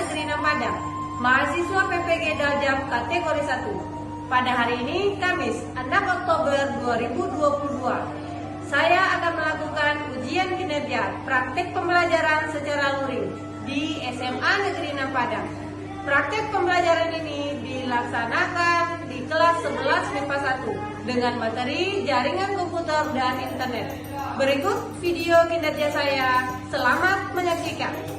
Negeri 6 Padang, mahasiswa PPG Daljam kategori 1. Pada hari ini, Kamis 6 Oktober 2022, saya akan melakukan ujian kinerja praktek pembelajaran secara luring di SMA Negeri 6 Padang. Praktek pembelajaran ini dilaksanakan di kelas 11 MIPA 1 dengan materi jaringan komputer dan internet. Berikut video kinerja saya. Selamat menyaksikan.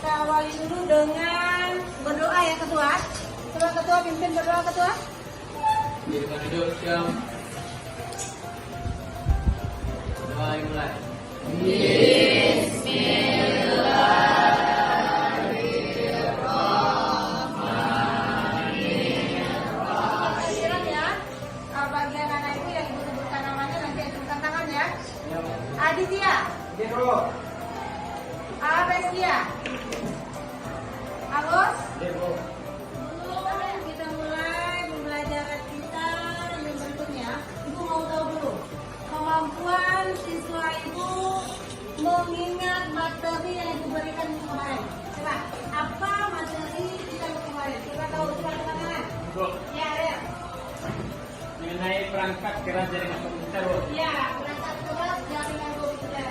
Awali dulu dengan berdoa ya ketua. Coba ketua pimpin berdoa ketua. Kita duduk siap. Doa mulai. Silakan ya. Bagian anak itu yang ibu sebutkan namanya nanti acungkan tangan ya. Aditya. Dero. Abestia. Agos. Dero. Kita mulai pembelajaran kita yang berikutnya. Ibu mau tahu dulu kemampuan siswa ibu mengingat materi yang ibu berikan kemarin. Coba, apa materi kita kemarin? Coba tahu coba tangan. Ya, ya. Mengenai perangkat keras jaringan komputer. Ya, perangkat keras jaringan komputer.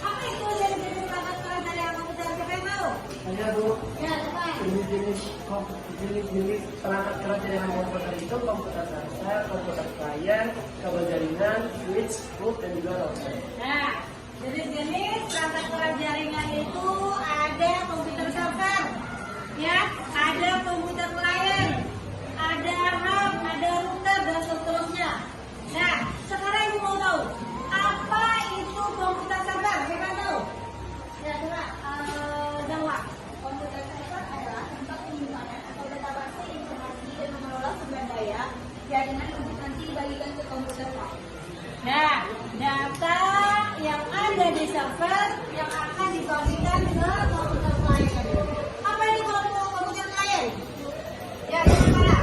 Apa itu jaringan perangkat keras jaringan komputer? Siapa yang tahu? Hanya Bu, Ya, coba. jenis perangkat keras jaringan komputer itu komputer dasar, komputer klien, kabel jaringan, switch, boot, dan juga router. Nah, jenis perangkat keras jaringan itu ada komputer server, ya, ada komputer klien, ada RAM, ada router dan seterusnya. Nah, sekarang ibu mau tahu apa itu komputer server? Siapa tahu? Ya, coba jawab. Komputer server adalah tempat penyimpanan atau database informasi dan mengelola sumber daya jaringan untuk nanti dibagikan ke komputer lain. Nah, data yang ada di server yang akan dibagikan ke komputer klien. Apa ini komputer klien? Ya, gimana?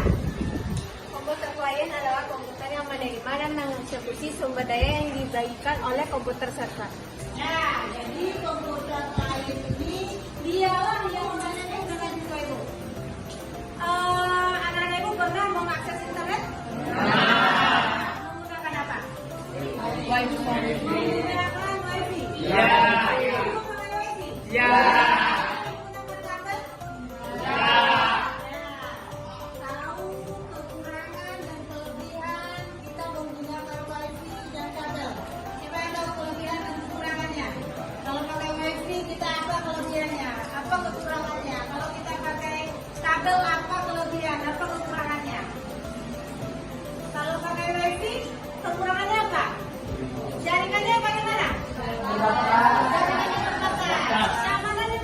Komputer klien adalah komputer yang menerima dan mengeksekusi sumber daya yang dibagikan oleh komputer server. Nah, jadi komputer klien ini dialah yang membagikan dengan siswa ibu. Anak-anak ibu pernah mengakses internet? Menggunakan apa? Menggunakan wifi. Ya. Ibu pakai wifi? Ya. Menggunakan kabel? Nah, tahu kekurangan dan kelebihan kita menggunakan wifi dan kabel. Siapa yang tahu kelebihan dan kekurangannya? Kalau pakai wifi kita apa kelebihannya? Apa kekurangannya? Kalau kita pakai kabel apa kelebihan? Apa kekurangannya? Kalau pakai wifi kekurangannya apa? Jaringannya bagaimana? Jaringannya terbakar. Keamanannya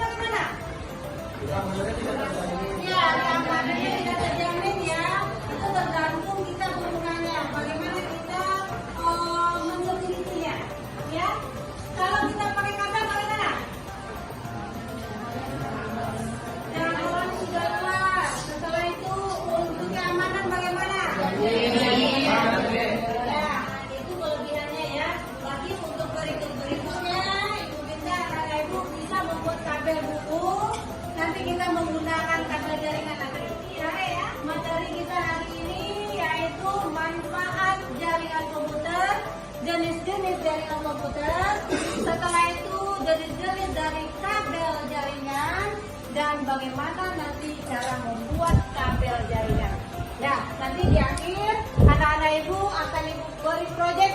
jenis-jenis jaringan komputer, setelah itu jenis-jenis dari kabel jaringan, dan bagaimana nanti cara membuat kabel jaringan. Nah, nanti di akhir anak-anak ibu akan ibu beri proyek,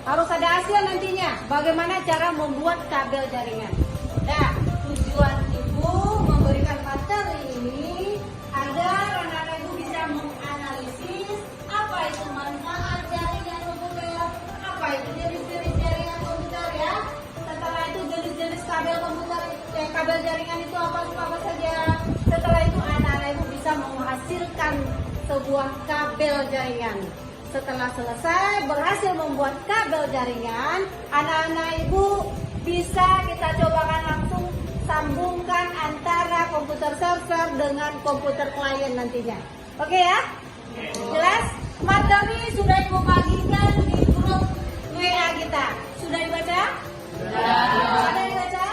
harus ada hasil nantinya bagaimana cara membuat kabel jaringan. Nah, tujuan ibu memberikan materi ini agar anak-anak ibu bisa menganalisis apa itu manfaat jaringan komputer, apa itu jenis-jenis jaringan komputer ya. Setelah itu jenis-jenis kabel komputer, kabel jaringan itu apa saja. Setelah itu anak-anak ibu bisa menghasilkan sebuah kabel jaringan. Setelah selesai berhasil membuat kabel jaringan, anak-anak ibu bisa kita cobakan langsung sambungkan antara komputer server dengan komputer klien nantinya. Oke ya? Jelas? Materi sudah ibu bagikan di grup WA kita. Sudah dibaca? Sudah dibaca?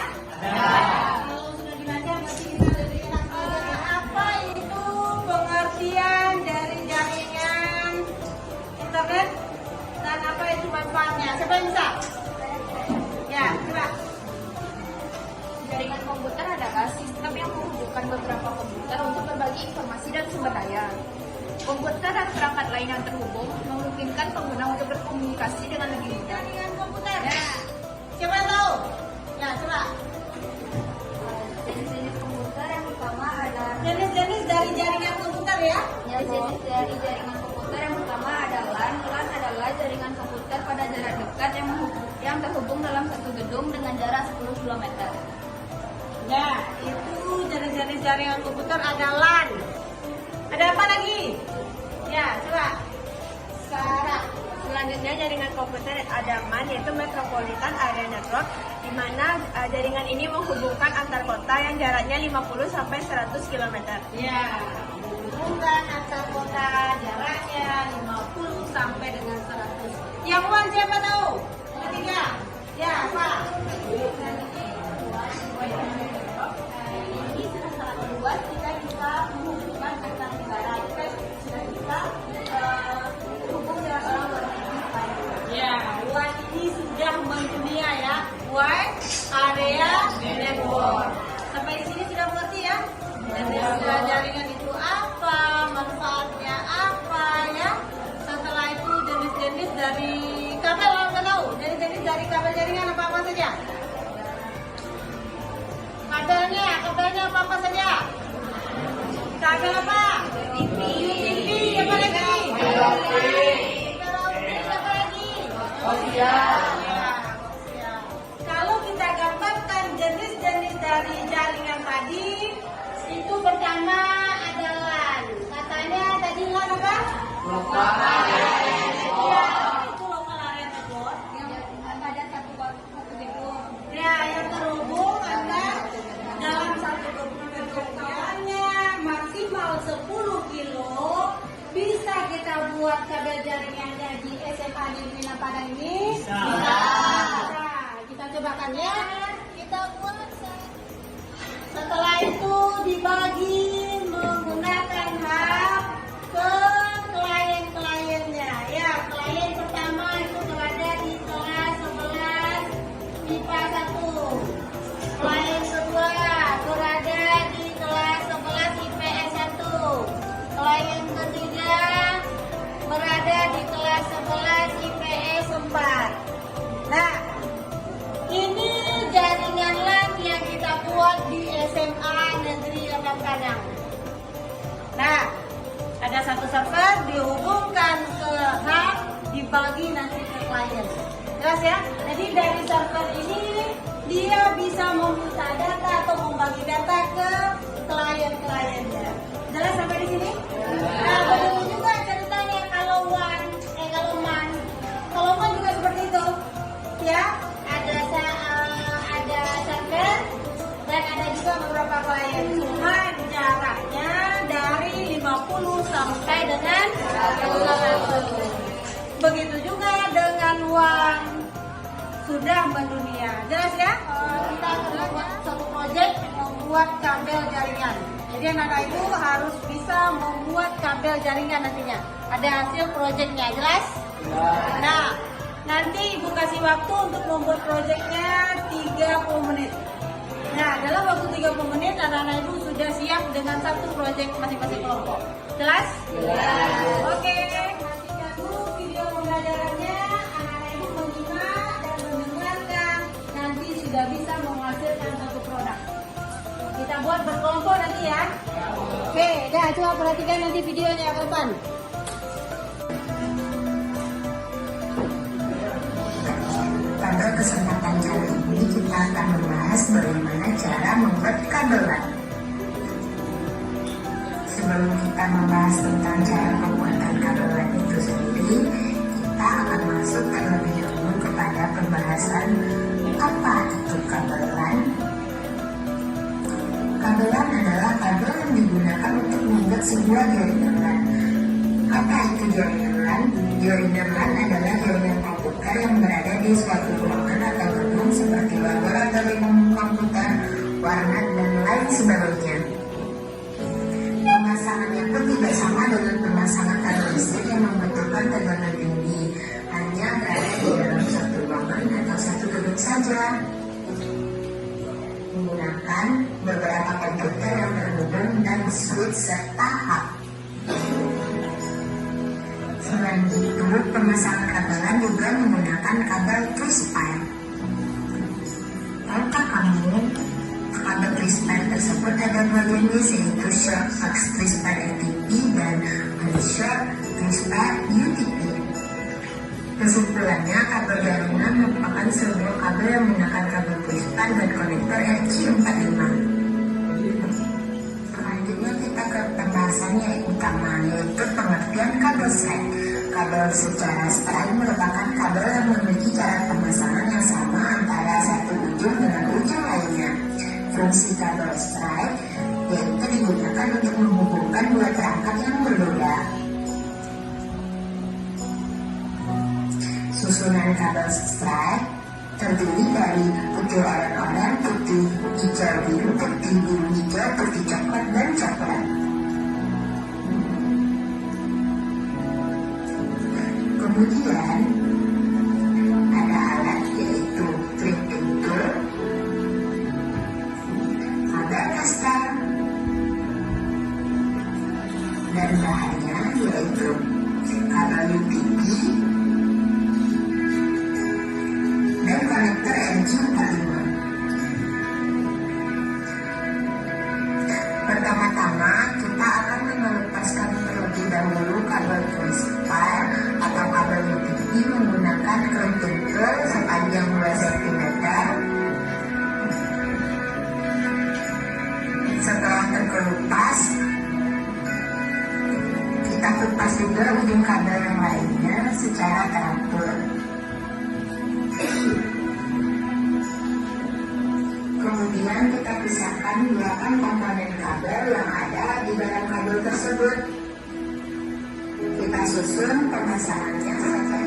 Kalau sudah dibaca berarti kita lebih enak belajar. Apa itu pengertian dari jaringan internet dan apa itu manfaatnya? Siapa yang bisa? Ya, coba. Jaringan komputer adalah sistem yang menghubungkan beberapa komputer untuk berbagi informasi dan sumber daya. Komputer dan perangkat lain yang terhubung memungkinkan pengguna untuk berkomunikasi dengan lebih mudah. Jaringan komputer. Ya. Siapa yang tahu? Ya, coba. Jenis-jenis komputer yang pertama adalah Jenis-jenis dari jaringan komputer ya. jenis dari jaringan komputer yang pertama adalah LAN adalah jaringan komputer pada jarak dekat yang terhubung dalam satu gedung dengan jarak 10 km. Ya, itu jenis-jenis jaringan komputer ada LAN. Ada apa lagi? Ya, coba. Sarah. Selanjutnya jaringan komputer ada MAN yaitu Metropolitan Area Network, di mana jaringan ini menghubungkan antar kota yang jaraknya 50 sampai 100 km. Ya, hubungan antar kota jaraknya 50 sampai dengan 100. Yang one siapa tahu? Ketiga. Ya, Pak. Ini sangat luas, kita bisa menghubungkan antar negara. Kita sudah bisa menghubung dengan orang luar negeri. Ya, WAN ini sudah mendunia ya. WAN Area Network. Sampai di sini sudah mengerti ya? Jenis jaringan itu apa, manfaatnya apa ya? Setelah itu jenis-jenis dari kabel, udah tahu? Jenis-jenis dari kabel jaringan apa saja? Kabelnya apa saja? Kabel apa? TV, apa lagi? Kabel optik, apa lagi? Kalau kita gambarkan jenis-jenis dari jaringan tadi, itu pertama adalah katanya tadi LAN apa? Ya, itu lokal area network yang ada satu gedung. Ya, yang terhubung antar dalam satu gedung jaraknya maksimal 10 kilo. Bisa kita buat kabel jaringannya di SMA di Mina Padang ini? Bisa. Nah, kita cobakan ya. Kita buat. Setelah itu dibagi menggunakan hub ke klien-kliennya. Ya, klien pertama itu berada di kelas 11 IPA 1. Klien kedua berada di kelas 11 IPS 1. Klien ketiga berada di kelas 11 IPS 4. Nah, ini jaringan LAN yang kita buat di SMA Negeri Lembang Padang. Nah, ada satu server dihubungkan ke hub, dibagi nanti ke klien. Jelas ya? Jadi dari server ini dia bisa meminta data atau membagi data ke klien-kliennya. Jelas sampai di sini? Nah, begitu juga ceritanya kalau WAN, kalau MAN. Kalau MAN juga seperti itu. Ya, ada server dan ada juga beberapa klien. Cuma jaraknya dari 50 sampai dengan 100. Begitu juga dengan WAN sudah mendunia. Jelas ya? Kita akan membuat satu proyek membuat kabel jaringan. Jadi anak ibu harus bisa membuat kabel jaringan nantinya. Ada hasil proyeknya, jelas? Nah, Nanti Ibu kasih waktu untuk membuat proyeknya 30 menit. Nah, dalam waktu 30 menit anak-anak Ibu sudah siap dengan satu proyek masing-masing kelompok. Jelas? Jelas. Oke, nantikan dulu video pembelajarannya. Anak-anak Ibu menyimak dan mendengarkan. Nanti sudah bisa menghasilkan satu produk. Kita buat berkelompok nanti ya. Oke, dah coba perhatikan nanti videonya kapan. Pada kesempatan kali ini kita akan membahas bagaimana cara membuat kabelan. Sebelum kita membahas tentang cara pembuatan kabelan itu sendiri, kita akan masuk terlebih dahulu kepada pembahasan apa itu kabelan. Kabelan adalah kabel yang digunakan untuk membuat sebuah jaringan. Apa itu jaringan? Jaringan adalah jaringan komputer yang berada di suatu ruangan atau gedung seperti laboratorium komputer, warnet, dan lain sebagainya. Pemasangannya pun tidak sama dengan pemasangan kabel listrik yang membutuhkan tegangan tinggi, hanya berada di dalam satu ruangan atau satu gedung saja. Menggunakan beberapa komputer yang terhubung dan switch serta hub. Selain itu, pemasangan kabelan juga menggunakan kabel twistpipe. Tahukah kamu, kabel twistpipe tersebut ada dua jenis, yaitu short twistpipe ATP dan short twistpipe UTP. Kesimpulannya, kabel jaringan merupakan sebuah kabel yang menggunakan kabel twistpipe dan konektor RJ45. Selanjutnya kita ke pembahasan yang utama, yaitu pengertian kabel strap. Kabel secara strap merupakan kabel yang memiliki cara pemasangan yang sama antara satu ujung dengan ujung lainnya. Fungsi kabel strap yaitu digunakan untuk menghubungkan dua perangkat yang berbeda. Susunan kabel strap terdiri dari putih oranye, putih hijau biru, putih biru hijau, putih coklat, dan coklat. Kemudian ada alat yaitu clipping tool, kabel caster, dan bahannya yaitu kabel UTP dan konektor RJ45. Pertama-tama kita akan melepaskan terlebih dahulu kabel twistpipe atau kabel UTP menggunakan clipping tool sepanjang 2 cm. Setelah terkelupas, kita kupas juga ujung kabel yang lainnya secara teratur. Kemudian kita pisahkan dua komponen kabel yang ada di dalam kabel tersebut. Kita susun pemasangannya seperti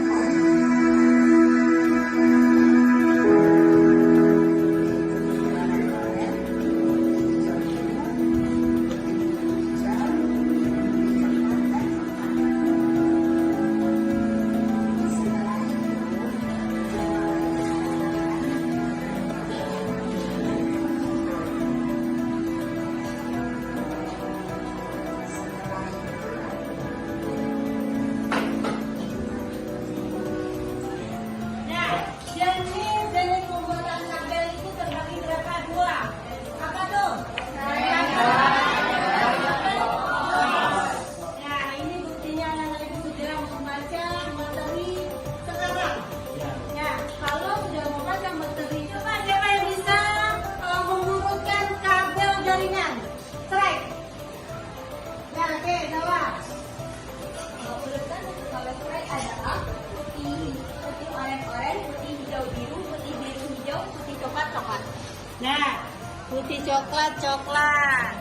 Nah, putih coklat.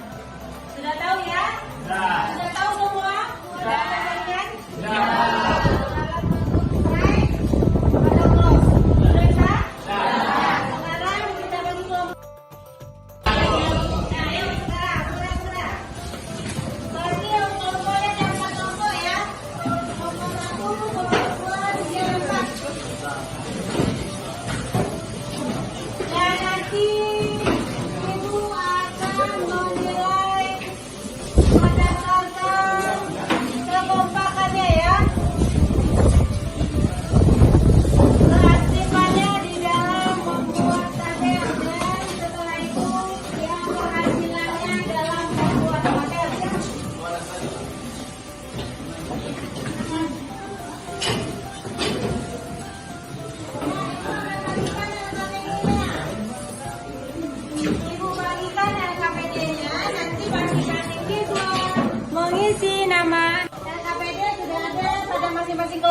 Sudah tahu ya? Sudah tahu semua? Sudah jaringan? Sudah. Sekarang kita bagi kelompok. Nah, ayo sekarang. Bagi kelompoknya jangan kelompok ya. Kelompok 1, kelompok 2, 3, 4.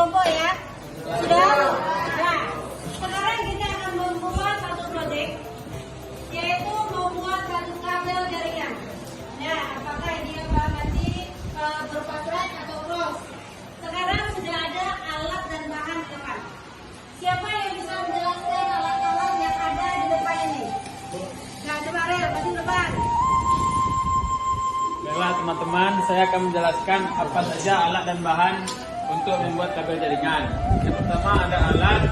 kelompok ya. Sudah? Nah, sekarang kita akan membuat satu proyek, yaitu membuat satu kabel jaringan. Ya, apakah ini akan nanti berupa thread atau cross? Sekarang sudah ada alat dan bahan di depan. Siapa yang bisa menjelaskan alat-alat yang ada di depan ini? Nah, coba Rel, maju depan. Baiklah teman-teman, saya akan menjelaskan apa saja alat dan bahan untuk membuat kabel jaringan. Yang pertama ada alat,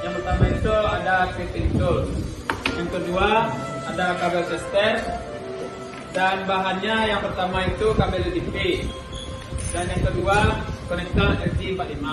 yang pertama itu ada fitting tool. Yang kedua ada kabel tester, dan bahannya yang pertama itu kabel UDP, dan yang kedua konektor RJ45.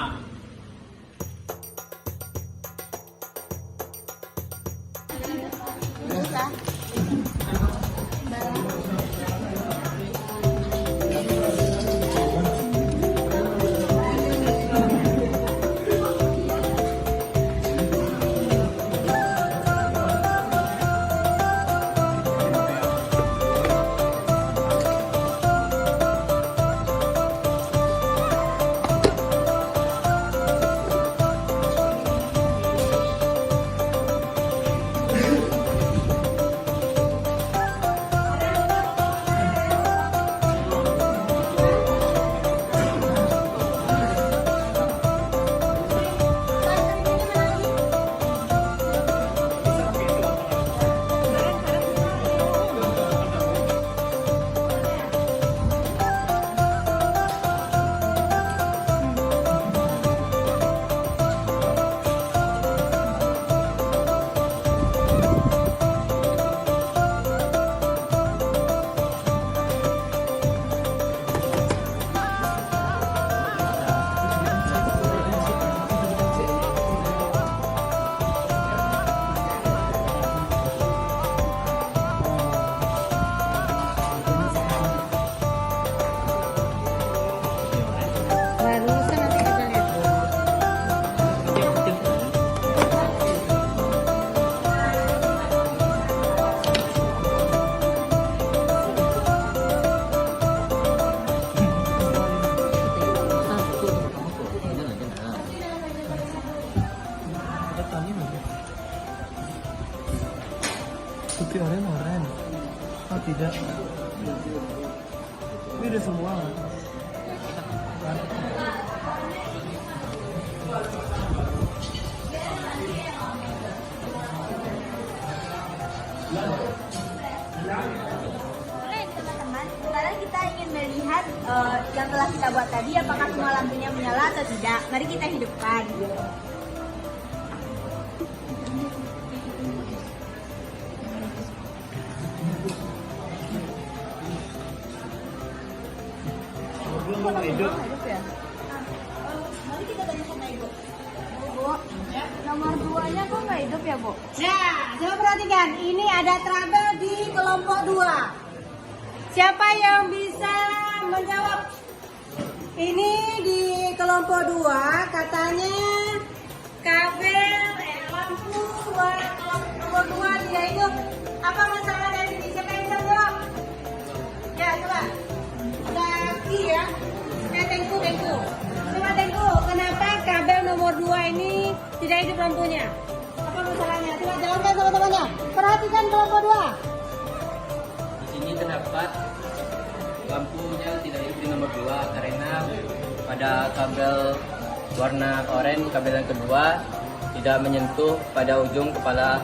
Putih oren. Oh tidak. Ini udah semua. Oke teman-teman, sekarang kita ingin melihat yang telah kita buat tadi, apakah semua lampunya menyala atau tidak. Mari kita hidupkan. Hidup. Mari kita tanya sama Ibu. Bu, nomor 2-nya kok nggak hidup ya, Bu? Nah, coba perhatikan. Ini ada trouble di kelompok 2. Siapa yang bisa menjawab? Ini di kelompok 2 katanya kabel lampu kelompok 2 tidak hidup. Apa masalah dari sini? Siapa yang bisa menjawab? Ya, coba. Lagi ya. Tengku. Coba Tengku, kenapa kabel nomor 2 ini tidak hidup lampunya? Apa masalahnya? Coba jalankan teman-temannya. Perhatikan kelompok 2. Di sini terdapat lampunya tidak hidup di nomor 2 karena pada kabel warna oranye, kabel yang kedua tidak menyentuh pada ujung kepala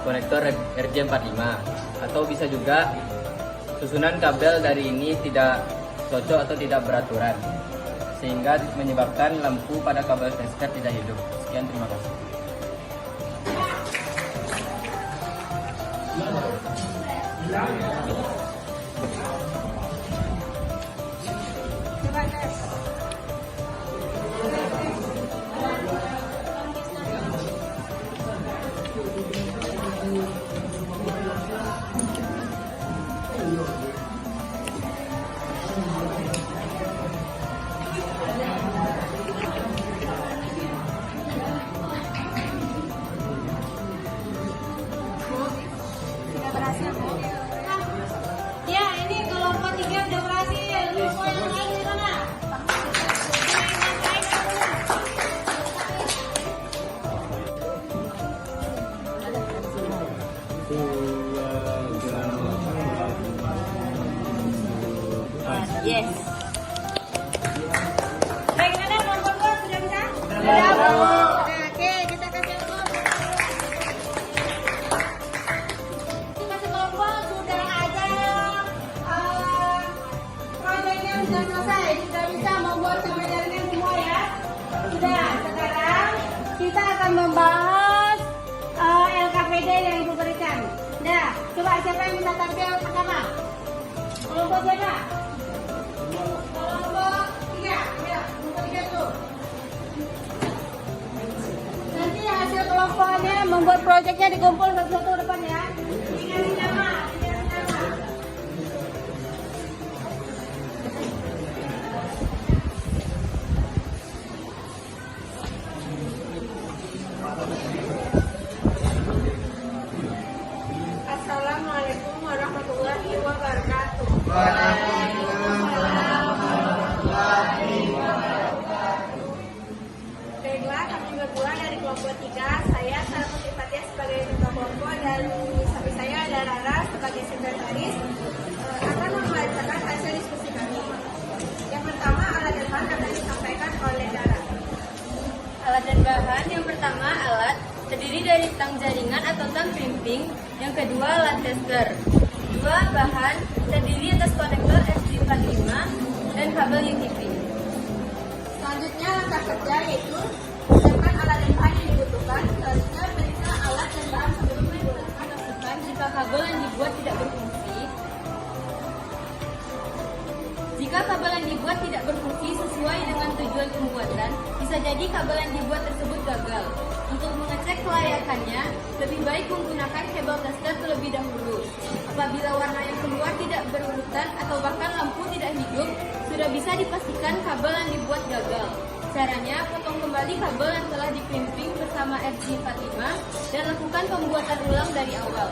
konektor RJ45, atau bisa juga susunan kabel dari ini tidak cocok atau tidak beraturan sehingga menyebabkan lampu pada kabel tester tidak hidup. Sekian, terima kasih. Coba tes. Ya, ini kelompok 3 udah berhasil. Kelompok yang lain di mana? Yes. Bagaimana kelompok 2 sudah bisa? Sudah, Bu. Oke, kita kasih kelompok. Kita kelompok sudah ada proyeknya sudah selesai, sudah bisa membuat sampai jaringan semua ya. Sudah, sekarang kita akan membahas LKPD yang Ibu berikan. Nah, coba siapa yang minta tampil pertama? Kelompok siapa? Kelompok 3, ya, kelompok 3 tuh. Nanti hasil kelompoknya membuat proyeknya dikumpul satu-satu depan ya. Dikasih nama, dikasih nama. Assalamualaikum warahmatullahi wabarakatuh. Baiklah, kami berdua dari kelompok 3. Saya Sarah Putri Fatia sebagai ketua kelompok dan samping saya ada Rara sebagai sekretaris akan membacakan hasil diskusi kami. Yang pertama, alat dan bahan akan disampaikan oleh Rara. Alat dan bahan yang pertama alat terdiri dari tang jaringan atau tang crimping. Yang kedua alat tester. Dua bahan terdiri atas konektor SG45 dan kabel UTP. Selanjutnya langkah kerja yaitu siapkan alat dan bahan yang dibutuhkan. Selanjutnya periksa alat dan bahan sebelum menggunakan. Pastikan jika kabel yang dibuat tidak berfungsi. Jika kabel yang dibuat tidak berfungsi sesuai dengan tujuan pembuatan, bisa jadi kabel yang dibuat tersebut gagal. Untuk mengecek kelayakannya, lebih baik menggunakan kabel tester terlebih dahulu. Apabila warna yang keluar tidak berurutan atau bahkan lampu tidak hidup, sudah bisa dipastikan kabel yang dibuat gagal. Caranya, potong kembali kabel yang telah dikrimping bersama RG45 dan lakukan pembuatan ulang dari awal.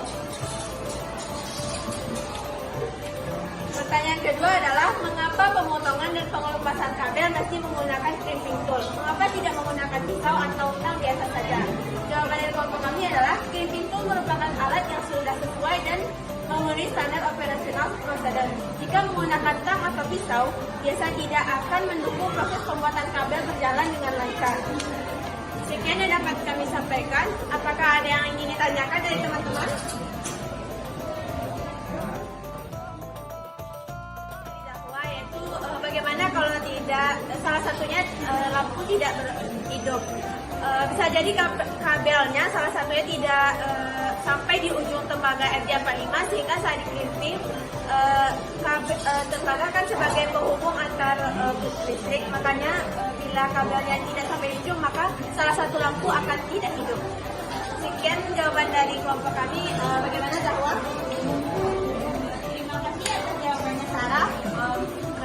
Pertanyaan kedua adalah mengapa pemotongan dan pengelupasan kabel mesti menggunakan crimping tool? Mengapa tidak menggunakan pisau atau tang biasa saja? Jawaban dari kelompok kami adalah crimping tool merupakan alat yang sudah sesuai dan memenuhi standar operasional prosedur. Jika menggunakan tang atau pisau, biasa tidak akan mendukung proses pembuatan kabel berjalan dengan lancar. Sekian yang dapat kami sampaikan. Apakah ada yang ingin ditanyakan dari teman-teman? Bagaimana kalau tidak salah satunya lampu tidak hidup? Bisa jadi kabelnya salah satunya tidak sampai di ujung tembaga RJ45 sehingga saat dikrimping tembaga kan sebagai penghubung antar listrik, makanya bila kabelnya tidak sampai di ujung maka salah satu lampu akan tidak hidup. Sekian jawaban dari kelompok kami. Bagaimana Zahwa? Terima kasih atas jawabannya Sarah.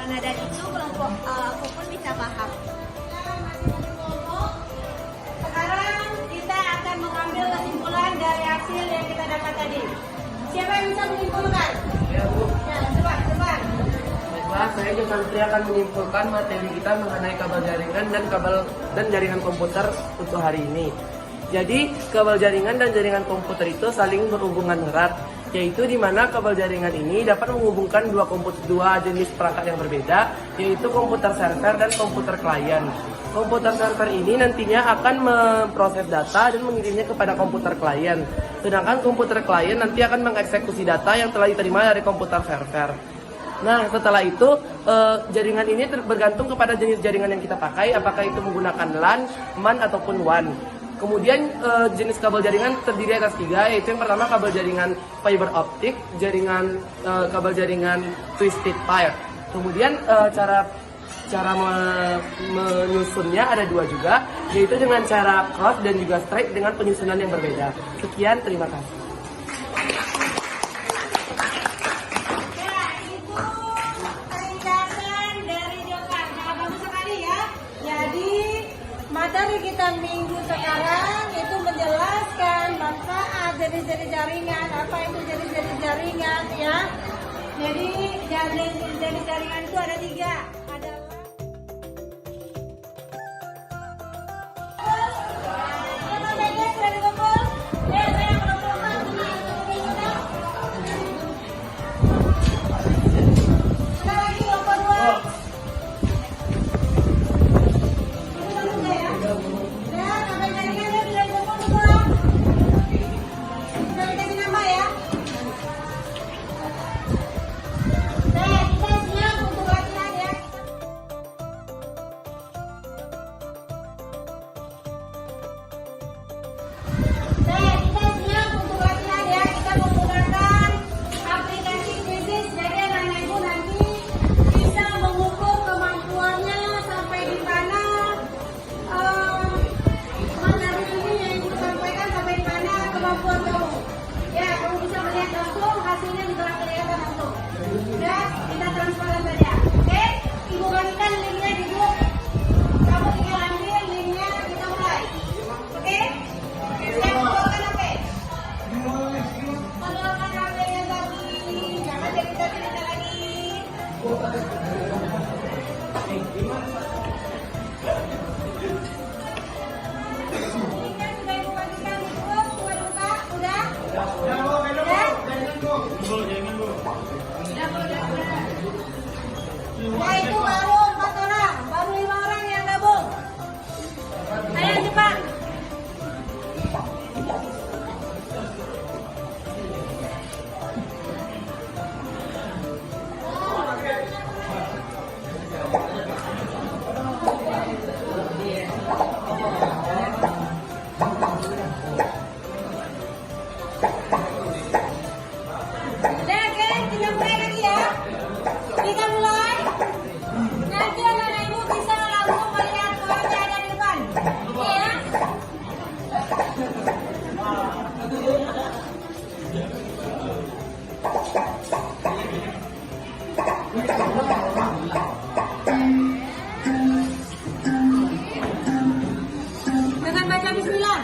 Karena dari itu kelompok aku pun bisa paham. Sekarang kita akan mengambil kesimpulan dari hasil yang kita dapat tadi. Siapa yang bisa menyimpulkan? Ya, Bu. Ya, coba. Baiklah, saya juga nanti akan menyimpulkan materi kita mengenai kabel jaringan dan jaringan komputer untuk hari ini. Jadi, kabel jaringan dan jaringan komputer itu saling berhubungan erat, yaitu di mana kabel jaringan ini dapat menghubungkan dua jenis perangkat yang berbeda, yaitu komputer server dan komputer klien. Komputer server ini nantinya akan memproses data dan mengirimnya kepada komputer klien. Sedangkan komputer klien nanti akan mengeksekusi data yang telah diterima dari komputer server. Nah, setelah itu jaringan ini bergantung kepada jenis jaringan yang kita pakai, apakah itu menggunakan LAN, MAN ataupun WAN. Kemudian jenis kabel jaringan terdiri atas 3, yaitu yang pertama kabel jaringan fiber optik, kabel jaringan twisted pair. Kemudian cara menyusunnya ada 2 juga, yaitu dengan cara cross dan juga straight dengan penyusunan yang berbeda. Sekian, terima kasih. Ya, itu ringkasan dari Jokan. Nah, bagus sekali ya. Jadi materi kita minggu sekarang itu menjelaskan manfaat jenis-jenis jaringan, apa itu jenis-jenis jaringan ya. Jadi jenis jaringan itu ada 3. Ada bagikan linknya di grup. Kamu tinggal ambil linknya, kita mulai. Oke? Siap kontrolkan HP. Kontrolkan HP-nya tadi. Jangan jadi cerita lagi. Linknya sudah ibu bagikan di grup. Udah? Ya itu baru 4 orang, baru 5 orang yang gabung. Ayo cepat. Udah kan, kita mulai lagi ya. Kita mulai. Nanti anak ibu bisa langsung melihat orang yang ada di depan. Oke ya? Dengan baca bismillah.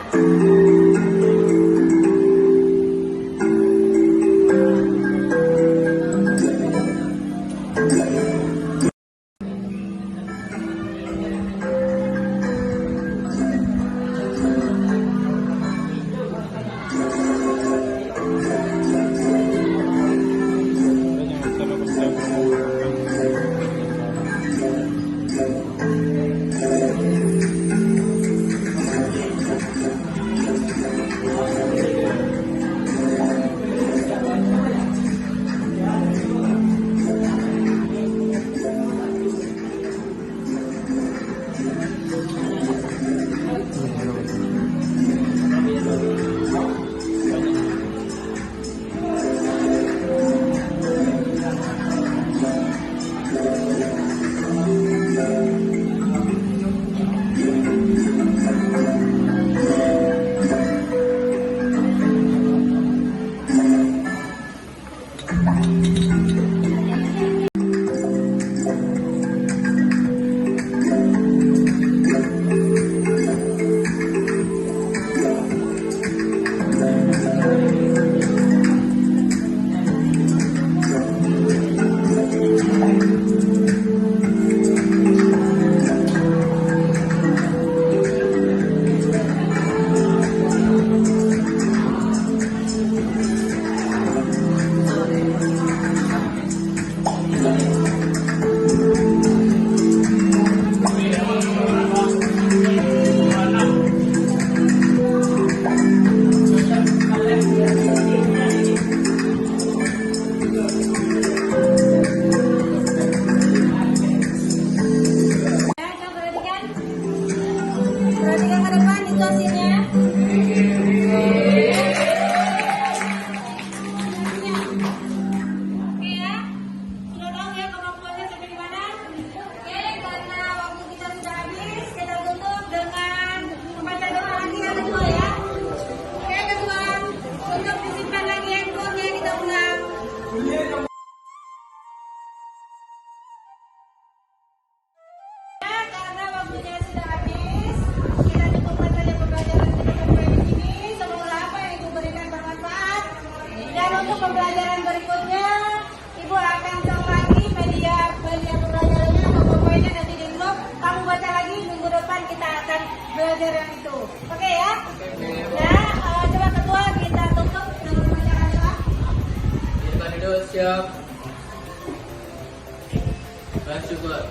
Perhatikan ke depan itu hasilnya. Oke ya, sudah tahu ya kemampuannya sampai di mana? Oke, karena waktu kita sudah habis, kita tutup dengan membaca doa lagi yang kedua ya. Oke kedua, untuk disimpan lagi handphonenya kita ulang. Karena waktunya sudah habis, kita cukupkan saja pembelajaran kita sampai di sini. Semoga apa yang Ibu berikan bermanfaat. Dan untuk pembelajaran berikutnya, Ibu akan share lagi media pembelajarannya atau poinnya nanti di blog. Kamu baca lagi, minggu depan kita akan belajar yang itu. Oke ya? Ya, coba kedua kita tutup dengan bacaan doa. Kita hidup siap. Bersyukur.